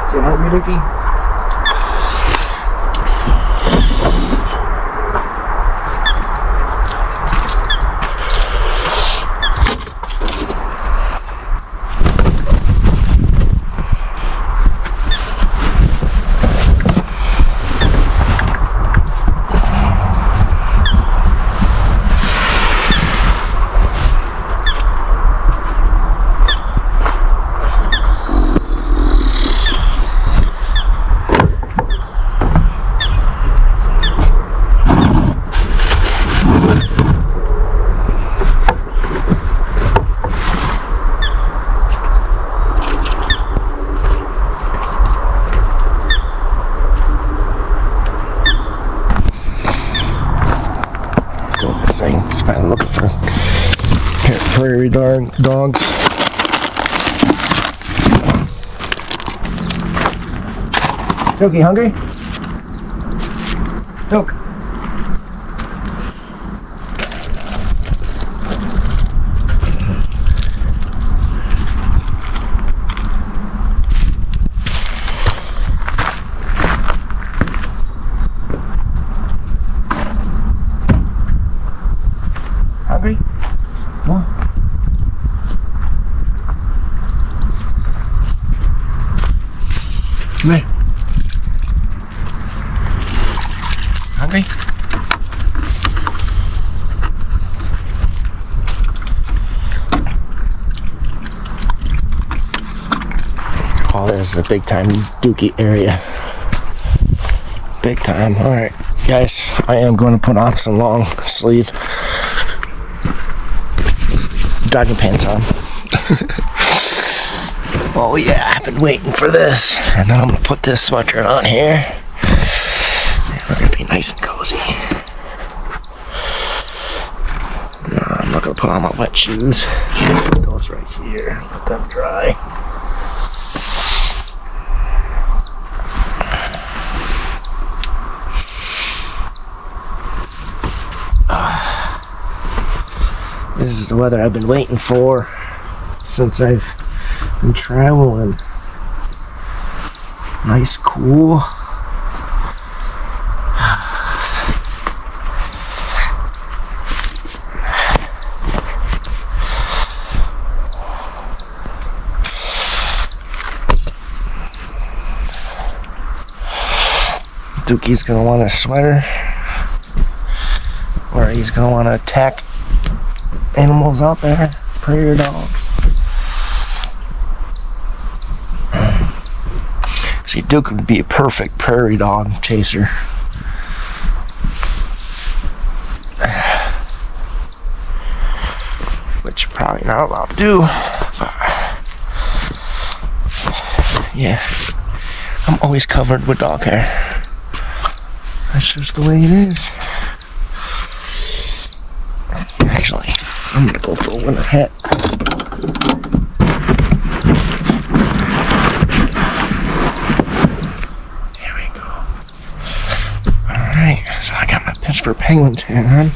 Still hungry, Dookie? Just kind of looking for prairie dogs. Dookie, hungry? Doke. Hungry? Come on. Come here. Hungry? Oh, there's a big time Dookie area. Big time. Alright, guys, I am going to put on some long sleeve jogging pants on. Oh yeah, I've been waiting for this. And then I'm gonna put this sweater on here. And we're gonna be nice and cozy. No, I'm not gonna put on my wet shoes. Put those right here. Let them dry. This is the weather I've been waiting for since I've been traveling. Nice, cool. Dookie's gonna want a sweater, or he's gonna want to attack animals out there, prairie dogs. See, Duke would be a perfect prairie dog chaser. Which you're probably not allowed to do. But yeah, I'm always covered with dog hair. That's just the way it is. Actually, I'm gonna go for a winter hat. There we go. Alright, so I got my Pittsburgh Penguins hat on.